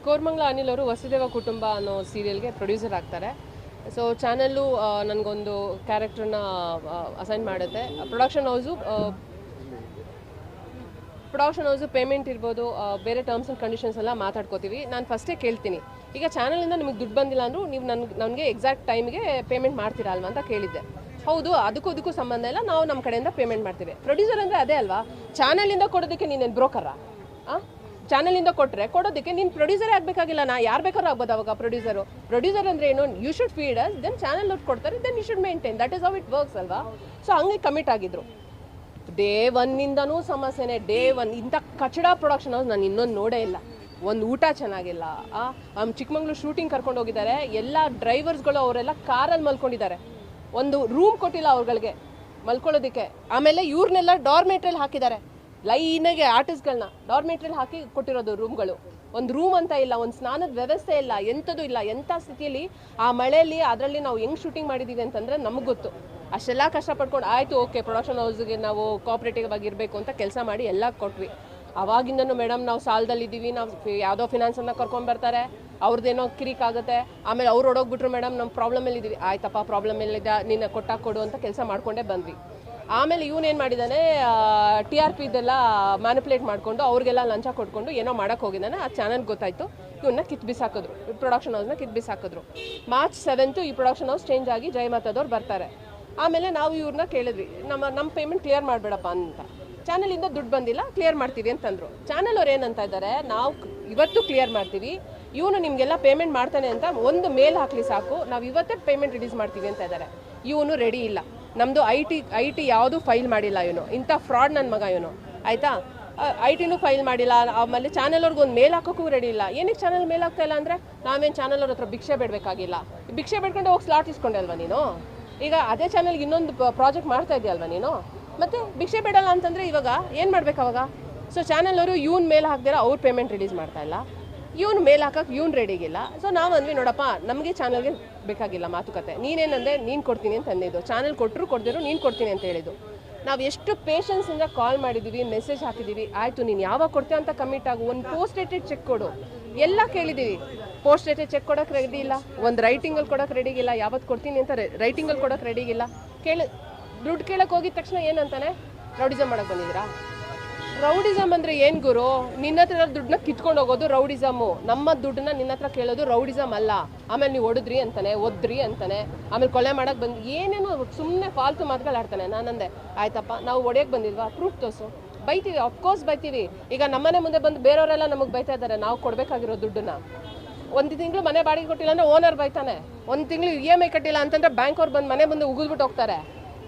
ಕೋರ್ಮಂಗ್ಲ ಅನಿಲ್ ಅವರು ವಸುದೇವ ಕುಟುಂಬ ಅನ್ನೋ ಸೀರಿಯಲ್ಗೆ ಪ್ರೊಡ್ಯೂಸರ್ ಆಗ್ತಾರೆ. ಸೊ ಚಾನಲ್ಲು ನನಗೊಂದು ಕ್ಯಾರೆಕ್ಟರ್ನ ಅಸೈನ್ ಮಾಡುತ್ತೆ. ಪ್ರೊಡಕ್ಷನ್ ಹೌಸು ಪೇಮೆಂಟ್ ಇರ್ಬೋದು, ಬೇರೆ ಟರ್ಮ್ಸ್ ಆ್ಯಂಡ್ ಕಂಡೀಷನ್ಸ್ ಎಲ್ಲ ಮಾತಾಡ್ಕೋತೀವಿ. ನಾನು ಫಸ್ಟೇ ಕೇಳ್ತೀನಿ, ಈಗ ಚಾನಲಿಂದ ನಿಮಗೆ ದುಡ್ಡು ಬಂದಿಲ್ಲ ಅಂದರೂ ನೀವು ನನಗೆ ಎಕ್ಸಾಕ್ಟ್ ಟೈಮ್ಗೆ ಪೇಮೆಂಟ್ ಮಾಡ್ತೀರಾ ಅಲ್ವಾ ಅಂತ ಕೇಳಿದ್ದೆ. ಹೌದು, ಅದಕ್ಕೂ ಸಂಬಂಧ ಇಲ್ಲ, ನಾವು ನಮ್ಮ ಕಡೆಯಿಂದ ಪೇಮೆಂಟ್ ಮಾಡ್ತೀವಿ. ಪ್ರೊಡ್ಯೂಸರ್ ಅಂದರೆ ಅದೇ ಅಲ್ವಾ, ಚಾನಲಿಂದ ಕೊಡೋದಕ್ಕೆ ನೀನೇನು ಬ್ರೋಕರಾ? ಚಾನಲಿಂದ ಕೊಡೋದಕ್ಕೆ ನೀನು ಪ್ರೊಡ್ಯೂಸರೇ ಆಗಬೇಕಾಗಿಲ್ಲ. ಯಾರು ಬೇಕಾದ್ರೂ ಆಗ್ಬೋದು ಅವಾಗ ಪ್ರೊಡ್ಯೂಸರ್ ಅಂದರೆ ಏನು, you should feed us, then channel ಅವ್ರು ಕೊಡ್ತಾರೆ, then you should maintain, that is how it works ಅಲ್ವಾ. ಸೊ ಹಂಗೆ ಕಮಿಟ್ ಆಗಿದ್ರು. ಡೇ ಒನ್ನಿಂದನೂ ಸಮಸ್ಯೆನೇ. ಡೇ ಒನ್ ಇಂಥ ಕಚಡ ಪ್ರೊಡಕ್ಷನ್ ಹೌಸ್ ನಾನು ಇನ್ನೊಂದು ನೋಡೇ ಇಲ್ಲ. ಒಂದು ಊಟ ಚೆನ್ನಾಗಿಲ್ಲ. ಚಿಕ್ಕಮಂಗ್ಳೂರು ಶೂಟಿಂಗ್ ಕರ್ಕೊಂಡು ಹೋಗಿದ್ದಾರೆ, ಎಲ್ಲ ಡ್ರೈವರ್ಸ್ಗಳು ಅವರೆಲ್ಲ ಕಾರಲ್ಲಿ ಮಲ್ಕೊಂಡಿದ್ದಾರೆ. ಒಂದು ರೂಮ್ ಕೊಟ್ಟಿಲ್ಲ ಅವ್ರುಗಳಿಗೆ ಮಲ್ಕೊಳ್ಳೋದಕ್ಕೆ. ಆಮೇಲೆ ಇವ್ರನ್ನೆಲ್ಲ ಡಾರ್ಮೆಟ್ರಿಯಲ್ಲಿ ಹಾಕಿದ್ದಾರೆ, ಲೈನಾಗೆ ಆರ್ಟಿಸ್ಟ್ಗಳನ್ನ ಡಾರ್ಮೆಟ್ರಿಯಲ್ಲಿ ಹಾಕಿ ಕೊಟ್ಟಿರೋದು ರೂಮ್ಗಳು. ಒಂದು ರೂಮ್ ಅಂತ ಇಲ್ಲ, ಒಂದು ಸ್ನಾನದ ವ್ಯವಸ್ಥೆ ಇಲ್ಲ, ಎಂಥದ್ದು ಇಲ್ಲ. ಎಂಥ ಸ್ಥಿತಿಯಲ್ಲಿ ಆ ಮಳೆಯಲ್ಲಿ ಅದರಲ್ಲಿ ನಾವು ಹೆಂಗೆ ಶೂಟಿಂಗ್ ಮಾಡಿದ್ದೀವಿ ಅಂತಂದರೆ ನಮಗೆ ಗೊತ್ತು. ಅಷ್ಟೆಲ್ಲ ಕಷ್ಟಪಡ್ಕೊಂಡು ಆಯಿತು, ಓಕೆ ಪ್ರೊಡಕ್ಷನ್ ಹೌಸ್ಗೆ ನಾವು ಕೋಆಪ್ರೇಟಿವ್ ಆಗಿರಬೇಕು ಅಂತ ಕೆಲಸ ಮಾಡಿ ಎಲ್ಲ ಕೊಟ್ವಿ. ಅವಾಗಿಂದನೂ ಮೇಡಮ್ ನಾವು ಸಾಲದಲ್ಲಿದ್ದೀವಿ, ನಾವು ಯಾವುದೋ ಫಿನಾನ್ಸನ್ನು ಕರ್ಕೊಂಡ್ಬರ್ತಾರೆ, ಅವ್ರದ್ದೇನೋ ಕಿರಿಕ್ ಆಗುತ್ತೆ, ಆಮೇಲೆ ಅವ್ರು ಹೊಡೋಗ್ಬಿಟ್ರು ಮೇಡಮ್ ನಮ್ಮ ಪ್ರಾಬ್ಲಮಲ್ಲಿದ್ದೀವಿ. ಆಯ್ತಪ್ಪ ಪ್ರಾಬ್ಲಮ್ ಎಲ್ಲಿದೆ, ನಿನ್ನ ಕೊಟ್ಟಾಕೊಡು ಅಂತ ಕೆಲಸ ಮಾಡ್ಕೊಂಡೇ ಬಂದ್ವಿ. ಆಮೇಲೆ ಇವನೇನು ಮಾಡಿದ್ದಾನೆ, TRP ಇದೆಲ್ಲ ಮ್ಯಾನಿಪುಲೇಟ್ ಮಾಡಿಕೊಂಡು ಅವ್ರಿಗೆಲ್ಲ ಲಂಚ ಕೊಟ್ಕೊಂಡು ಏನೋ ಮಾಡೋಕ್ಕೆ ಹೋಗಿದ್ದಾನೆ. ಆ ಚಾನಲ್ಗೆ ಗೊತ್ತಾಯಿತು, ಇವನ್ನ ಕಿತ್ಬಿಸಾಕಿದ್ರು, ಪ್ರೊಡಕ್ಷನ್ ಹೌಸ್ನ ಕಿತ್ಬಿಸಾಕಿದ್ರು. March 7 ಈ ಪ್ರೊಡಕ್ಷನ್ ಹೌಸ್ ಚೇಂಜ್ ಆಗಿ ಜಯಮಾತದವ್ರು ಬರ್ತಾರೆ. ಆಮೇಲೆ ನಾವು ಇವ್ರನ್ನ ಕೇಳಿದ್ವಿ, ನಮ್ಮ ಪೇಮೆಂಟ್ ಕ್ಲಿಯರ್ ಮಾಡಿಬಿಡಪ್ಪ ಅಂತ. ಚಾನಲಿಂದ ದುಡ್ಡು ಬಂದಿಲ್ಲ, ಕ್ಲಿಯರ್ ಮಾಡ್ತೀವಿ ಅಂತಂದರು. ಚಾನಲ್ ಅವ್ರು ಏನಂತ ಇದ್ದಾರೆ, ನಾವು ಇವತ್ತು ಕ್ಲಿಯರ್ ಮಾಡ್ತೀವಿ, ಇವನು ನಿಮಗೆಲ್ಲ ಪೇಮೆಂಟ್ ಮಾಡ್ತಾನೆ ಅಂತ ಒಂದು ಮೇಲ್ ಹಾಕಲಿ ಸಾಕು, ನಾವು ಇವತ್ತೇ ಪೇಮೆಂಟ್ ರಿಲೀಸ್ ಮಾಡ್ತೀವಿ ಅಂತ ಇದ್ದಾರೆ. ಇವನು ರೆಡಿ ಇಲ್ಲ, ನಮ್ಮದು ಐ ಟಿ ಯಾವುದೂ ಫೈಲ್ ಮಾಡಿಲ್ಲ ಇವನು, ಇಂಥ ಫ್ರಾಡ್ ನನ್ನ ಮಗ ಇವನು, ಆಯಿತಾ. IT ಫೈಲ್ ಮಾಡಿಲ್ಲ. ಆಮೇಲೆ ಚಾನಲ್ ಅವ್ರಿಗೆ ಒಂದು ಮೇಲ್ ಹಾಕೋಕ್ಕೂ ರೆಡಿ ಇಲ್ಲ. ಏನಕ್ಕೆ ಚಾನಲ್ ಮೇಲ್ ಆಗ್ತಾ ಇಲ್ಲ ಅಂದರೆ, ನಾವೇನು ಚಾನಲ್ ಅವ್ರ ಹತ್ರ ಭಿಕ್ಷೆ ಬೇಡಬೇಕಾಗಿಲ್ಲ. ಭಿಕ್ಷೆ ಬೇಡ್ಕೊಂಡು ಹೋಗಿ ಸ್ಲಾಟ್ ಇಸ್ಕೊಂಡೆ ಅಲ್ವಾ ನೀನು. ಈಗ ಅದೇ ಚಾನಲ್ಗೆ ಇನ್ನೊಂದು ಪ್ರಾಜೆಕ್ಟ್ ಮಾಡ್ತಾ ಇದೆಯಲ್ವಾ ನೀನು, ಮತ್ತು ಭಿಕ್ಷೆ ಬೇಡಲ್ಲ ಅಂತಂದರೆ ಇವಾಗ ಏನು ಮಾಡ್ಬೇಕು ಅವಾಗ. ಸೊ ಚಾನಲ್ ಅವರು ಇವ್ನ ಮೇಲ್ ಹಾಕ್ದಿರ ಅವ್ರು ಪೇಮೆಂಟ್ ರಿಲೀಸ್ ಮಾಡ್ತಾ ಇಲ್ಲ, ಇವ್ನು ಮೇಲ್ ಹಾಕಕ್ಕೆ ಇವ್ನು ರೆಡಿಗಿಲ್ಲ. ಸೊ ನಾವು ಅಂದ್ವಿ, ನೋಡಪ್ಪ ನಮಗೆ ಚಾನಲ್ಗೆ ಬೇಕಾಗಿಲ್ಲ ಮಾತುಕತೆ, ನೀನೇನಂದರೆ ನೀನು ಕೊಡ್ತೀನಿ ಅಂತ ಅಂದಿದ್ದು, ಚಾನಲ್ ಕೊಟ್ಟರು ನೀನು ಕೊಡ್ತೀನಿ ಅಂತ ಹೇಳಿದ್ದು. ನಾವು ಎಷ್ಟು ಪೇಷನ್ಸಿಂದ ಕಾಲ್ ಮಾಡಿದ್ದೀವಿ, ಮೆಸೇಜ್ ಹಾಕಿದ್ದೀವಿ, ಆಯಿತು ನೀನು ಯಾವಾಗ ಕೊಡ್ತೀಯ ಅಂತ ಕಮಿಟ್ ಆಗು, ಒಂದು ಪೋಸ್ಟ್ ಡೇಟೆಡ್ ಚೆಕ್ ಕೊಡು, ಎಲ್ಲ ಕೇಳಿದ್ದೀವಿ. ಪೋಸ್ಟ್ ಡೇಟೆಡ್ ಚೆಕ್ ಕೊಡೋಕೆ ರೆಡಿ ಇಲ್ಲ, ಒಂದು ರೈಟಿಂಗಲ್ಲಿ ಕೊಡೋಕೆ ರೆಡಿಗಿಲ್ಲ, ಯಾವತ್ತು ಕೊಡ್ತೀನಿ ಅಂತ ರೈಟಿಂಗಲ್ಲಿ ಕೊಡೋಕೆ ರೆಡಿಗಿಲ್ಲ. ದುಡ್ಡು ಕೇಳಕ್ಕೆ ಹೋಗಿದ ತಕ್ಷಣ ಏನಂತಾನೆ, ರೌಡಿಸಮ್ ಮಾಡೋಕ್ಕೆ ಬಂದಿದ್ದೀರಾ. ರೌಡಿಸಮ್ ಅಂದರೆ ಏನು ಗುರು, ನಿನ್ನ ಹತ್ರ ದುಡ್ಡನ್ನ ಕಿತ್ಕೊಂಡು ಹೋಗೋದು ರೌಡಿಸಮ್ಮು, ನಮ್ಮ ದುಡ್ಡನ್ನ ನಿನ್ನ ಹತ್ರ ಕೇಳೋದು ರೌಡಿಸಮ್ ಅಲ್ಲ. ಆಮೇಲೆ ನೀವು ಒಡಿದ್ರಿ ಅಂತಾನೆ, ಒದ್ರಿ ಅಂತಾನೆ, ಆಮೇಲೆ ಕೊಲೆ ಮಾಡೋಕ್ಕೆ ಬಂದು ಏನೇನೋ ಸುಮ್ಮನೆ ಫಾಲ್ತು ಮಾತುಗಳು ಆಡ್ತಾನೆ. ನಾನಂದೆ, ಆಯ್ತಪ್ಪ ನಾವು ಒಡೆಯೋಕ್ಕೆ ಬಂದಿಲ್ವಾ, ಪ್ರೂಫ್ ತೋರಿಸು. ಬೈತೀವಿ, ಅಫ್ಕೋರ್ಸ್ ಬೈತೀವಿ. ಈಗ ನಮ್ಮನೆ ಮುಂದೆ ಬಂದು ಬೇರೆಯವರೆಲ್ಲ ನಮಗೆ ಬೈತಾ ಇದ್ದಾರೆ, ನಾವು ಕೊಡಬೇಕಾಗಿರೋ ದುಡ್ಡನ್ನ. ಒಂದು ತಿಂಗಳು ಮನೆ ಬಾಡಿಗೆ ಕೊಟ್ಟಿಲ್ಲ ಅಂದರೆ ಓನರ್ ಬೈತಾನೆ, ಒಂದು ತಿಂಗಳು EMI ಕಟ್ಟಿಲ್ಲ ಅಂತಂದರೆ ಬ್ಯಾಂಕ್ ಅವ್ರು ಬಂದು ಮನೆ ಮುಂದೆ ಉಗಿದ್ಬಿಟ್ಟು ಹೋಗ್ತಾರೆ.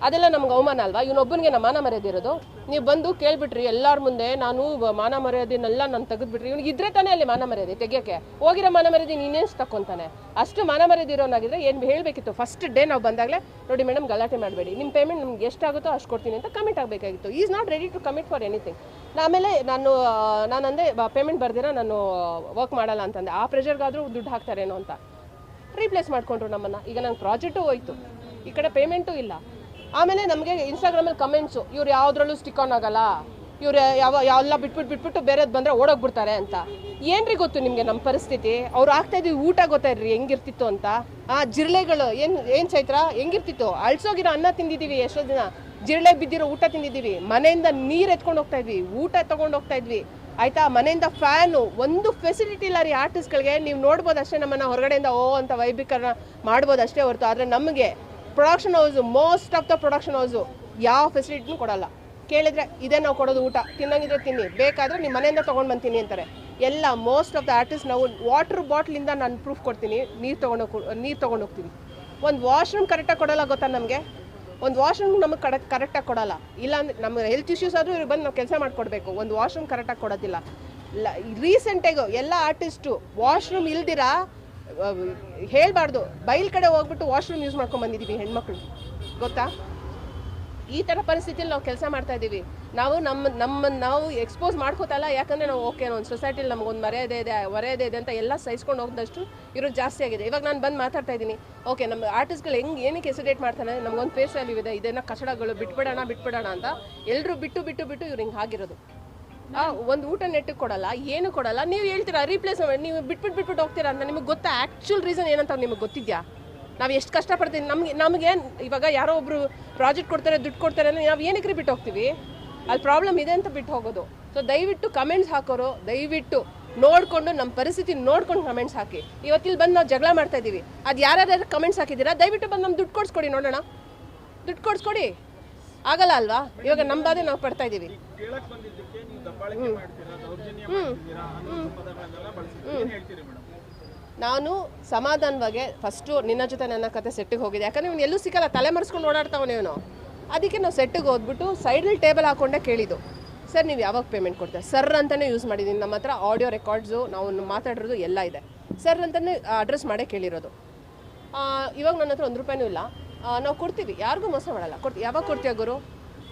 ಅದೆಲ್ಲ ನಮ್ಗೆ ಅವಮಾನ ಅಲ್ವಾ. ಇವನೊಬ್ಬನಿಗೆ ನಮ್ಮ ಮಾನ ಮರ್ಯಾದಿರೋದು. ನೀವು ಬಂದು ಕೇಳ್ಬಿಟ್ರಿ ಎಲ್ಲರ ಮುಂದೆ, ನಾನು ಮಾನ ಮರ್ಯಾದೆನೆಲ್ಲ ನಾನು ತೆಗೆದ್ಬಿಟ್ರಿ. ಇವ್ನಿಗೆ ಇದ್ರೆ ತಾನೇ ಅಲ್ಲಿ ಮಾನ ಮರ್ಯಾದೆ ತೆಗಿಯೋಕ್ಕೆ, ಹೋಗಿರೋ ಮಾನ ಮರ್ಯಾದೆ ನೀನೇನು ತಕ್ಕೊಂತಾನೆ. ಅಷ್ಟು ಮಾನ ಮರ್ಯಾದೆ ಇರೋನಾಗಿದ್ರೆ ಏನು ಹೇಳಬೇಕಿತ್ತು, ಫಸ್ಟ್ ಡೇ ನಾವು ಬಂದಾಗಲೇ, ನೋಡಿ ಮೇಡಮ್ ಗಲಾಟೆ ಮಾಡಬೇಡಿ, ನಿಮ್ಮ ಪೇಮೆಂಟ್ ನಿಮ್ಗೆ ಎಷ್ಟಾಗುತ್ತೋ ಅಷ್ಟು ಕೊಡ್ತೀನಿ ಅಂತ ಕಮಿಟ್ ಆಗಬೇಕಾಗಿತ್ತು. Is not ready to commit for anything. ಆಮೇಲೆ ನಾನಂದೆ ಪೇಮೆಂಟ್ ಬರ್ದಿರಾ ನಾನು ವರ್ಕ್ ಮಾಡಲ್ಲ ಅಂತಂದೆ. ಆ ಪ್ರೆಷರ್ಗಾದರೂ ದುಡ್ಡು ಹಾಕ್ತಾರೇನೋ ಅಂತ ರೀಪ್ಲೇಸ್ ಮಾಡಿಕೊಂಡ್ರು ನಮ್ಮನ್ನು. ಈಗ ನಂಗೆ ಪ್ರಾಜೆಕ್ಟು ಹೋಯ್ತು, ಈ ಕಡೆ ಪೇಮೆಂಟು ಇಲ್ಲ. ಆಮೇಲೆ ನಮಗೆ ಇನ್ಸ್ಟಾಗ್ರಾಮಲ್ಲಿ ಕಮೆಂಟ್ಸು, ಇವ್ರು ಯಾವುದ್ರಲ್ಲೂ ಸ್ಟಿಕ್ ಆನ್ ಆಗಲ್ಲ, ಇವ್ರು ಎಲ್ಲ ಬಿಟ್ಬಿಟ್ಟು ಬೇರೆದು ಬಂದರೆ ಓಡೋಗ್ಬಿಡ್ತಾರೆ ಅಂತ. ಏನ್ರಿ ಗೊತ್ತು ನಿಮಗೆ ನಮ್ಮ ಪರಿಸ್ಥಿತಿ. ಅವ್ರು ಆಗ್ತಾಯಿದ್ವಿ ಊಟ ಗೊತ್ತಾಯಿದ್ರಿ ಹೆಂಗಿರ್ತಿತ್ತು ಅಂತ. ಜಿರಳೆಗಳು ಏನು ಚೈತ್ರ ಹೆಂಗಿರ್ತಿತ್ತು, ಅಳ್ಸೋಗಿರೋ ಅನ್ನ ತಿಂದಿದ್ದೀವಿ, ಎಷ್ಟೋ ದಿನ ಜಿರಳೆ ಬಿದ್ದಿರೋ ಊಟ ತಿಂದಿದ್ದೀವಿ, ಮನೆಯಿಂದ ನೀರು ಎತ್ಕೊಂಡು ಹೋಗ್ತಾ ಇದ್ವಿ, ಊಟ ತೊಗೊಂಡು ಹೋಗ್ತಾ ಇದ್ವಿ, ಆಯಿತಾ. ಮನೆಯಿಂದ ಫ್ಯಾನು, ಒಂದು ಫೆಸಿಲಿಟಿ ಇಲ್ಲ ರೀ ಆರ್ಟಿಸ್ಟ್ಗಳಿಗೆ. ನೀವು ನೋಡ್ಬೋದು ಅಷ್ಟೇ, ನಮ್ಮನ್ನು ಹೊರಗಡೆಯಿಂದ ಅಂತ ವೈಭೀಕರಣ ಮಾಡ್ಬೋದು ಅಷ್ಟೇ ಹೊರತು, ಆದರೆ ನಮಗೆ production house, most of the production house ಯಾವ ಫೆಸಿಲಿಟಿನೂ ಕೊಡಲ್ಲ. ಕೇಳಿದರೆ ಇದೇ ನಾವು ಕೊಡೋದು ಊಟ, ತಿನ್ನಂಗಿದ್ರೆ ತಿನ್ನಿ, ಬೇಕಾದರೆ ನಿಮ್ಮ ಮನೆಯಿಂದ ತೊಗೊಂಡು ಬಂತೀನಿ ಅಂತಾರೆ. ಎಲ್ಲ ಮೋಸ್ಟ್ ಆಫ್ ದ ಆರ್ಟಿಸ್ಟ್ ನಾವು ವಾಟರ್ ಬಾಟ್ಲಿಂದ ನಾನು ಪ್ರೂಫ್ ಕೊಡ್ತೀನಿ, ನೀರು ತೊಗೊಂಡು ಹೋಗ್ತೀವಿ. ಒಂದು ವಾಶ್ರೂಮ್ ಕರೆಕ್ಟಾಗಿ ಕೊಡೋಲ್ಲ ಗೊತ್ತಾ ನಮಗೆ, ಒಂದು ವಾಶ್ರೂಮ್ ನಮಗೆ ಕರೆಕ್ಟಾಗಿ ಕೊಡೋಲ್ಲ. ಇಲ್ಲಾಂದರೆ ನಮ್ಮ ಹೆಲ್ತ್ ಇಶ್ಯೂಸ್ ಆದರೂ ಇವ್ರಿಗೆ ಬಂದು ನಾವು ಕೆಲಸ ಮಾಡಿಕೊಡ್ಬೇಕು, ಒಂದು ವಾಶ್ರೂಮ್ ಕರೆಕ್ಟಾಗಿ ಕೊಡೋದಿಲ್ಲ. ರೀಸೆಂಟಾಗಿ ಎಲ್ಲ ಆರ್ಟಿಸ್ಟು ವಾಶ್ರೂಮ್ ಇಲ್ದಿರ ಹೇಳಬಾರ್ದು, ಬೈಲ್ ಕಡೆ ಹೋಗ್ಬಿಟ್ಟು ವಾಶ್ರೂಮ್ ಯೂಸ್ ಮಾಡ್ಕೊಂಡು ಬಂದಿದ್ದೀವಿ ಹೆಣ್ಮಕ್ಳು, ಗೊತ್ತಾ. ಈ ಥರ ಪರಿಸ್ಥಿತಿಯಲ್ಲಿ ನಾವು ಕೆಲಸ ಮಾಡ್ತಾ ಇದ್ದೀವಿ. ನಾವು ಎಕ್ಸ್ಪೋಸ್ ಮಾಡ್ಕೋತಲ್ಲ, ಯಾಕಂದರೆ ನಾವು ಓಕೆ ಒಂದು ಸೊಸೈಟಿಲಿ ನಮಗೊಂದು ಮರ್ಯಾದೆ ಇದೆ ಅಂತ ಎಲ್ಲ ಸಹಿಸ್ಕೊಂಡು ಹೋಗಿದಷ್ಟು ಇರೋದು ಜಾಸ್ತಿ ಆಗಿದೆ. ಇವಾಗ ನಾನು ಬಂದು ಮಾತಾಡ್ತಾ ಇದ್ದೀನಿ, ಓಕೆ ನಮ್ಮ ಆರ್ಟಿಸ್ಟ್ಗಳು ಏನಕ್ಕೆ ಹೆಸಿಟೇಟ್ ಮಾಡ್ತಾನೆ, ನಮಗೊಂದು ಫೇಸ್ ವ್ಯಾಲ್ಯೂ ಇದೆ, ಇದನ್ನು ಕಚಡಗಳು ಬಿಟ್ಬಿಡೋಣ ಅಂತ ಎಲ್ಲರೂ ಬಿಟ್ಟು ಇವ್ರು ಹಿಂಗೆ ಆಗಿರೋದು. ಒಂದು ಊಟ ನೆಟ್ಟಿಗೆ ಕೊಡಲ್ಲ, ಏನು ಕೊಡಲ್ಲ. ನೀವು ಹೇಳ್ತೀರಾ ರೀಪ್ಲೇಸ್ ಮಾಡಿ, ನೀವು ಬಿಟ್ಬಿಟ್ಟು ಹೋಗ್ತೀರಾ ಅಂತ. ನಿಮಗೆ ಗೊತ್ತಾ ಆ್ಯಕ್ಚುಲ್ ರೀಸನ್ ಏನಂತ ನಿಮಗೆ ಗೊತ್ತಿದ್ಯಾ? ನಾವು ಎಷ್ಟು ಕಷ್ಟಪಡ್ತೀವಿ. ನಮಗೆ ಇವಾಗ ಯಾರೋ ಒಬ್ರು ಪ್ರಾಜೆಕ್ಟ್ ಕೊಡ್ತಾರೆ, ದುಡ್ಡು ಕೊಡ್ತಾರೆ ಅಂದರೆ ನಾವು ಏನಕ್ಕೆ ಬಿಟ್ಟು ಹೋಗ್ತೀವಿ? ಅಲ್ಲಿ ಪ್ರಾಬ್ಲಮ್ ಇದೆ ಅಂತ ಬಿಟ್ಟು ಹೋಗೋದು. ಸೊ ದಯವಿಟ್ಟು ಕಮೆಂಟ್ಸ್ ಹಾಕೋರು ದಯವಿಟ್ಟು ನೋಡಿಕೊಂಡು ನಮ್ಮ ಪರಿಸ್ಥಿತಿ ನೋಡ್ಕೊಂಡು ಕಮೆಂಟ್ಸ್ ಹಾಕಿ. ಇವತ್ತಿಲ್ಲಿ ಬಂದು ನಾವು ಜಗಳ ಮಾಡ್ತಾ ಇದ್ದೀವಿ, ಅದು ಯಾರ್ಯಾರು ಕಮೆಂಟ್ಸ್ ಹಾಕಿದ್ದೀರಾ ದಯವಿಟ್ಟು ಬಂದು ನಮ್ಮ ದುಡ್ಡು ಕೊಡಿಸ್ಕೊಡಿ, ನೋಡೋಣ. ದುಡ್ಡು ಕೊಡಿಸ್ಕೊಡಿ. ಆಗಲ್ಲ ಅಲ್ವಾ? ಇವಾಗ ನಮ್ಮ ಬಾಧೆ ನಾವು ಪಡ್ತಾ ಇದ್ದೀವಿ. ನಾನು ಸಮಾಧಾನವಾಗಿ ಫಸ್ಟು ನಿನ್ನ ಜೊತೆ ನನ್ನ ಕತೆ ಸೆಟ್ಟಿಗೆ ಹೋಗಿದೆ. ಯಾಕಂದರೆ ಇವನು ಎಲ್ಲೂ ಸಿಕ್ಕಲ್ಲ, ತಲೆ ಮರೆಸ್ಕೊಂಡು ಓಡಾಡ್ತಾವನು ಇವನು. ಅದಕ್ಕೆ ನಾವು ಸೆಟ್ಟಿಗೆ ಹೋದ್ಬಿಟ್ಟು ಸೈಡಲ್ಲಿ ಟೇಬಲ್ ಹಾಕ್ಕೊಂಡೆ ಕೇಳಿದ್ದು, ಸರ್ ನೀವು ಯಾವಾಗ ಪೇಮೆಂಟ್ ಕೊಡ್ತಾರೆ ಸರ್ ಅಂತಲೇ ಯೂಸ್ ಮಾಡಿದ್ದೀನಿ. ನಮ್ಮ ಹತ್ರ ಆಡಿಯೋ ರೆಕಾರ್ಡ್ಸು ನಾವು ಮಾತಾಡಿರೋದು ಎಲ್ಲ ಇದೆ. ಸರ್ ಅಂತಲೇ ಅಡ್ರೆಸ್ ಮಾಡೇ ಕೇಳಿರೋದು. ಇವಾಗ ನನ್ನ ಹತ್ರ 1 ರೂಪಾಯಿನೂ ಇಲ್ಲ. ನಾವು ಕೊಡ್ತೀವಿ, ಯಾರಿಗೂ ಮೋಸ ಮಾಡಲ್ಲ. ಯಾವಾಗ ಕೊಡ್ತೀಯ ಗುರು?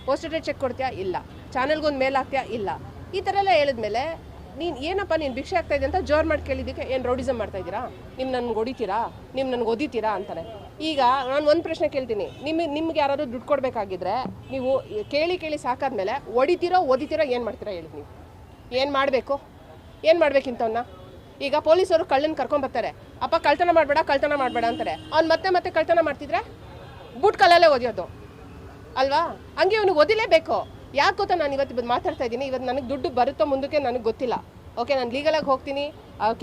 ಪೋಸ್ಟೆಡ್ ಚೆಕ್ ಕೊಡ್ತೀಯಾ? ಇಲ್ಲ. ಚಾನಲ್ಗೊಂದು ಮೇಲ್ ಹಾಕ್ತೀಯಾ? ಇಲ್ಲ. ಈ ಥರ ಎಲ್ಲ ಹೇಳಿದ್ಮೇಲೆ ನೀನು ಏನಪ್ಪ ನೀನು ಭಿಕ್ಷೆ ಆಗ್ತಾಯಿದೆ ಅಂತ ಜೋರು ಮಾಡಿ ಕೇಳಿದ್ದಕ್ಕೆ ಏನು ರೌಡಿಸಮ್ ಮಾಡ್ತಾಯಿದ್ದೀರಾ? ನೀವು ನನಗೆ ಹೊಡಿತೀರಾ, ನೀವು ನನಗೆ ಓದಿತೀರಾ ಅಂತಾರೆ. ಈಗ ನಾನು ಒಂದು ಪ್ರಶ್ನೆ ಕೇಳ್ತೀನಿ, ನಿಮ್ಗೆ ಯಾರಾದರೂ ದುಡ್ಡು ಕೊಡಬೇಕಾಗಿದ್ರೆ ನೀವು ಕೇಳಿ ಸಾಕಾದ್ಮೇಲೆ ಹೊಡಿತೀರೋ ಓದಿತೀರೋ ಏನು ಮಾಡ್ತೀರಾ ಹೇಳಿ? ನೀವು ಏನು ಮಾಡಬೇಕು ಇಂಥವನ್ನ? ಈಗ ಪೊಲೀಸರು ಕಳ್ಳನ ಕರ್ಕೊಂಬರ್ತಾರೆ, ಅಪ್ಪ ಕಳ್ತನ ಮಾಡಬೇಡ ಅಂತಾರೆ. ಅವ್ನು ಮತ್ತೆ ಕಳ್ತನ ಮಾಡ್ತಿದ್ರೆ ಬೂಟ್ ಕಲ್ಲಲ್ಲೇ ಓದಿಯೋದು ಅಲ್ವಾ? ಹಂಗೆ ಇವನಿಗೆ ಓದಿಲೇಬೇಕು. ಯಾಕೆ ಗೊತ್ತಾ, ನಾನು ಇವತ್ತು ಮಾತಾಡ್ತಾ ಇದ್ದೀನಿ. ಇವತ್ತು ನನಗೆ ದುಡ್ಡು ಬರುತ್ತೋ ಮುಂದಕ್ಕೆ ನನಗೆ ಗೊತ್ತಿಲ್ಲ. ಓಕೆ, ನಾನು ಲೀಗಲಾಗಿ ಹೋಗ್ತೀನಿ,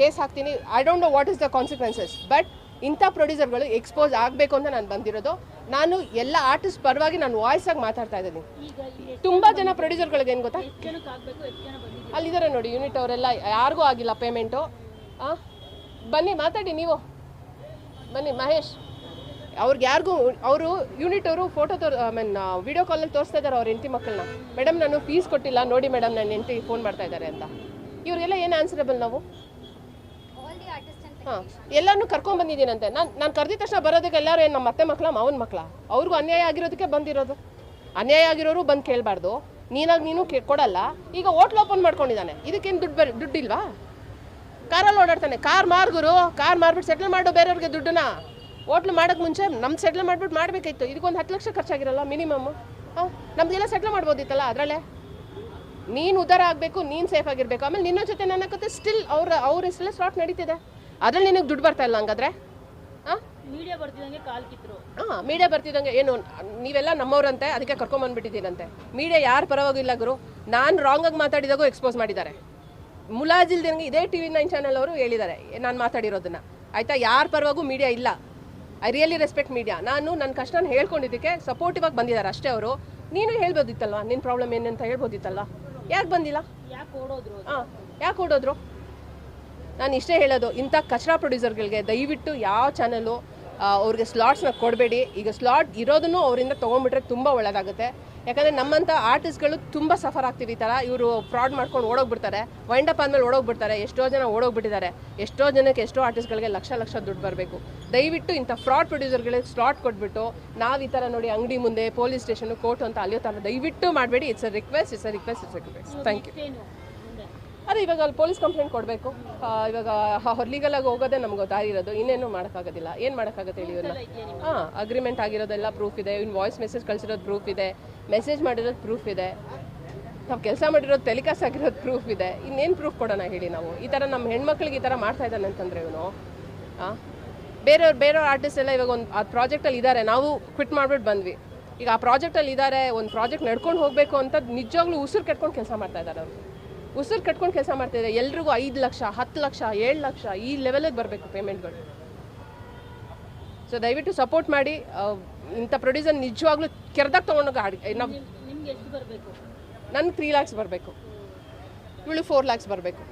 ಕೇಸ್ ಹಾಕ್ತೀನಿ. I don't know what is the consequences. But ಇಂಥ ಪ್ರೊಡ್ಯೂಸರ್ಗಳು ಎಕ್ಸ್ಪೋಸ್ ಆಗಬೇಕು ಅಂತ ನಾನು ಬಂದಿರೋದು. ನಾನು ಎಲ್ಲ ಆರ್ಟಿಸ್ಟ್ ಪರವಾಗಿ ನಾನು ವಾಯ್ಸಾಗಿ ಮಾತಾಡ್ತಾ ಇದ್ದೀನಿ. ತುಂಬ ಜನ ಪ್ರೊಡ್ಯೂಸರ್ಗಳಿಗೆ ಏನು ಗೊತ್ತಾ, ಅಲ್ಲಿದ್ದಾರೆ ನೋಡಿ ಯೂನಿಟ್ ಅವರೆಲ್ಲ, ಯಾರಿಗೂ ಆಗಿಲ್ಲ ಪೇಮೆಂಟು. ಬನ್ನಿ ಮಾತಾಡಿ, ನೀವು ಬನ್ನಿ ಮಹೇಶ್. ಅವ್ರಿಗೆ ಯಾರಿಗೂ ಅವರು ಯೂನಿಟ್ ಅವರು ಫೋಟೋ ವಿಡಿಯೋ ಕಾಲಲ್ಲಿ ತೋರಿಸ್ತಾ ಇದ್ದಾರೆ ಅವ್ರ ಹೆಂಡತಿ ಮಕ್ಕಳನ್ನ. ಮೇಡಮ್ ನಾನು ಫೀಸ್ ಕೊಟ್ಟಿಲ್ಲ ನೋಡಿ ಮೇಡಮ್, ನನ್ನ ಹೆಂಡತಿ ಫೋನ್ ಮಾಡ್ತಾ ಇದ್ದಾರೆ ಅಂತ. ಇವ್ರಿಗೆಲ್ಲ ಏನು ಆನ್ಸರಬಲ್ ನಾವು? ಎಲ್ಲರೂ ಕರ್ಕೊಂಡ್ಬಂದಿದ್ದೀನಂತೆ. ನಾನು ಕರೆದಿದ ತಕ್ಷಣ ಬರೋದಕ್ಕೆ ಎಲ್ಲರೂ ಏನು ನಮ್ಮ ಅತ್ತೆ ಮಕ್ಕಳ ಮಾವನ ಮಕ್ಕಳ? ಅವ್ರಿಗೂ ಅನ್ಯಾಯ ಆಗಿರೋದಕ್ಕೆ ಬಂದಿರೋದು. ಅನ್ಯಾಯ ಆಗಿರೋರು ಬಂದು ಕೇಳಬಾರ್ದು. ನೀನು ಕೊಡಲ್ಲ. ಈಗ ಹೋಟ್ಲ್ ಓಪನ್ ಮಾಡ್ಕೊಂಡಿದ್ದಾನೆ, ಇದಕ್ಕೇನು ದುಡ್ಡಿಲ್ವಾ? ಕಾರಲ್ಲಿ ಓಡಾಡ್ತಾನೆ. ಕಾರ್ ಮಾರ್ಬಿಟ್ಟು ಸೆಟ್ಲ್ ಮಾಡು ಬೇರೆಯವ್ರಿಗೆ ದುಡ್ಡನ್ನ. ಹೋಟ್ಲು ಮಾಡೋಕ್ಕೆ ಮುಂಚೆ ನಮ್ಮ ಸೆಟ್ಲ್ ಮಾಡಿಬಿಟ್ಟು ಮಾಡಬೇಕಾಯ್ತು. ಇದಕ್ಕೊಂದು 10 ಲಕ್ಷ ಖರ್ಚಾಗಿರಲ್ಲ ಮಿನಿಮಮ್. ನಮ್ದೆಲ್ಲ ಸೆಟ್ಲ್ ಮಾಡ್ಬೋದಿತ್ತಲ್ಲ. ಅದರಲ್ಲೇ ನೀನು ಉದ್ಧಾರ ಆಗಬೇಕು, ನೀನು ಸೇಫ್ ಆಗಿರಬೇಕು. ಆಮೇಲೆ ನಿನ್ನ ಜೊತೆ ನನ್ನ ಕತೆ ಸ್ಟಿಲ್ ಅವ್ರ ಹೆಸರಲ್ಲೇ ಸ್ಲಾಟ್ ನಡೀತಿದೆ. ಅದ್ರಲ್ಲಿ ನಿನಗೆ ದುಡ್ಡು ಬರ್ತಾ ಇಲ್ಲ ಹಂಗಾದ್ರೆ? ಮೀಡಿಯಾ ಬರ್ತಿದ್ದಂಗೆ ಕಾಲ್ ಕಿತ್ತರು. ಮೀಡಿಯಾ ಬರ್ತಿದ್ದಂಗೆ ಏನು ನೀವೆಲ್ಲ ನಮ್ಮವ್ರಂತೆ ಅದಕ್ಕೆ ಕರ್ಕೊಂಬಂದ್ಬಿಟ್ಟಿದ್ದೀರಂತೆ. ಮೀಡಿಯಾ ಯಾರ ಪರವಾಗಿಲ್ಲ ಗುರು. ನಾನು ರಾಂಗಾಗಿ ಮಾತಾಡಿದಾಗೂ ಎಕ್ಸ್ಪೋಸ್ ಮಾಡಿದ್ದಾರೆ. ಮುಲಾಜಿಲ್ದಂಗೆ ಇದೇ TV9 ಚಾನಲ್ ಅವರು ಹೇಳಿದ್ದಾರೆ ನಾನು ಮಾತಾಡಿರೋದನ್ನ. ಆಯಿತಾ? ಯಾರ ಪರವಾಗೂ ಮೀಡಿಯಾ ಇಲ್ಲ. I really respect media. ನಾನು ನನ್ನ ಕಷ್ಟನ ಹೇಳ್ಕೊಂಡಿದ್ದಕ್ಕೆ ಸಪೋರ್ಟಿವ್ ಆಗಿ ಬಂದಿದ್ದಾರೆ ಅಷ್ಟೇ ಅವರು. ನೀನು ಹೇಳ್ಬೋದಿತ್ತಲ್ವ, ನಿನ್ನ ಪ್ರಾಬ್ಲಮ್ ಏನಂತ ಹೇಳ್ಬೋದಿತ್ತಲ್ವ? ಯಾಕೆ ಬಂದಿಲ್ಲ? ಯಾಕೆ ಓಡೋದ್ರು? ನಾನು ಇಷ್ಟೇ ಹೇಳೋದು, ಇಂಥ ಕಚರಾ ಪ್ರೊಡ್ಯೂಸರ್ಗಳಿಗೆ ದಯವಿಟ್ಟು ಯಾವ ಚಾನಲ್ಲು ಅವ್ರಿಗೆ ಸ್ಲಾಟ್ಸ್ನ ಕೊಡಬೇಡಿ. ಈಗ ಸ್ಲಾಟ್ ಇರೋದನ್ನು ಅವರಿಂದ ತೊಗೊಂಡ್ಬಿಟ್ರೆ ತುಂಬ ಒಳ್ಳೆಯದಾಗುತ್ತೆ. ಯಾಕಂದರೆ ನಮ್ಮಂಥ ಆರ್ಟಿಸ್ಟ್ಗಳು ತುಂಬ ಸಫರ್ ಆಗ್ತೀವಿ. ಈ ಥರ ಇವರು ಫ್ರಾಡ್ ಮಾಡ್ಕೊಂಡು ಓಡೋಗ್ಬಿಡ್ತಾರೆ, ವೈಂಡಪ್ ಆದಮೇಲೆ ಓಡೋಗ್ಬಿಡ್ತಾರೆ. ಎಷ್ಟೋ ಜನ ಓಡೋಗ್ಬಿಟ್ಟಿದ್ದಾರೆ. ಎಷ್ಟೋ ಜನಕ್ಕೆ, ಎಷ್ಟೋ ಆರ್ಟಿಸ್ಟ್ಗಳಿಗೆ ಲಕ್ಷ ದುಡ್ಡು ಬರಬೇಕು. ದಯವಿಟ್ಟು ಇಂಥ ಫ್ರಾಡ್ ಪ್ರೊಡ್ಯೂಸರ್ಗಳಿಗೆ ಸ್ಲಾಟ್ ಕೊಟ್ಬಿಟ್ಟು ನಾವು ಈ ಥರ ನೋಡಿ ಅಂಗಡಿ ಮುಂದೆ ಪೊಲೀಸ್ ಸ್ಟೇಷನು ಕೋರ್ಟು ಅಂತ ಅಲ್ಲಿಯೋ ಥರ ದಯವಿಟ್ಟು ಮಾಡಬೇಡಿ. It's a request. Thank you. ಅದೇ ಇವಾಗ ಅಲ್ಲಿ ಪೊಲೀಸ್ ಕಂಪ್ಲೇಂಟ್ ಕೊಡಬೇಕು. ಇವಾಗ ಲೀಗಲಾಗಿ ಹೋಗೋದೇ ನಮ್ಗೆ ದಾರಿ ಇರೋದು. ಇನ್ನೇನು ಮಾಡೋಕ್ಕಾಗೋದಿಲ್ಲ. ಏನು ಮಾಡೋಕ್ಕಾಗುತ್ತೆ ಹೇಳಿ? ಇವನ್ನ ಅಗ್ರಿಮೆಂಟ್ ಆಗಿರೋದೆಲ್ಲ ಪ್ರೂಫ್ ಇದೆ. ಇನ್ನು ವಾಯ್ಸ್ ಮೆಸೇಜ್ ಕಳಿಸಿರೋದು ಪ್ರೂಫ್ ಇದೆ, ಮೆಸೇಜ್ ಮಾಡಿರೋದು ಪ್ರೂಫ್ ಇದೆ, ನಾವು ಕೆಲಸ ಮಾಡಿರೋದು ಟೆಲಿಕಾಸ್ಟ್ ಆಗಿರೋದು ಪ್ರೂಫ್ ಇದೆ. ಇನ್ನೇನು ಪ್ರೂಫ್ ಕೊಡೋಣ ಹೇಳಿ ನಾವು? ಈ ಥರ ನಮ್ಮ ಹೆಣ್ಮಕ್ಳಿಗೆ ಈ ಥರ ಮಾಡ್ತಾ ಇದ್ದಾನೆ ಅಂತಂದರೆ ಇವನು. ಬೇರೆಯವ್ರ ಆರ್ಟಿಸ್ಟ್ ಎಲ್ಲ ಇವಾಗ ಒಂದು ಆ ಪ್ರಾಜೆಕ್ಟಲ್ಲಿ ಇದ್ದಾರೆ, ನಾವು ಕ್ವಿಟ್ ಮಾಡಿಬಿಟ್ಟು ಬಂದ್ವಿ. ಈಗ ಆ ಪ್ರಾಜೆಕ್ಟಲ್ಲಿ ಇದ್ದಾರೆ, ಒಂದು ಪ್ರಾಜೆಕ್ಟ್ ನಡ್ಕೊಂಡು ಹೋಗಬೇಕು ಅಂತ ನಿಜವಾಗ್ಲೂ ಉಸಿರು ಕಟ್ಕೊಂಡು ಕೆಲಸ ಮಾಡ್ತಾ ಇದ್ದಾರೆ ಅವರು. ಉಸಿರು ಕಟ್ಕೊಂಡು ಕೆಲಸ ಮಾಡ್ತಾಯಿದ್ದಾರೆ. ಎಲ್ರಿಗೂ 5 ಲಕ್ಷ 10 ಲಕ್ಷ 7 ಲಕ್ಷ ಈ ಲೆವೆಲಿಗೆ ಬರಬೇಕು ಪೇಮೆಂಟ್ಗಳು. ಸೊ ದಯವಿಟ್ಟು ಸಪೋರ್ಟ್ ಮಾಡಿ. ಇಂಥ ಪ್ರೊಡ್ಯೂಸರ್ ನಿಜವಾಗ್ಲೂ ಕೆರೆದಾಗ ತೊಗೊಂಡೋಗಿ ನಿಮ್ಗೆ ಎಷ್ಟು ಬರಬೇಕು? ನನಗೆ 3 lakhs ಬರಬೇಕು, ಇವಳು 4 lakhs ಬರಬೇಕು.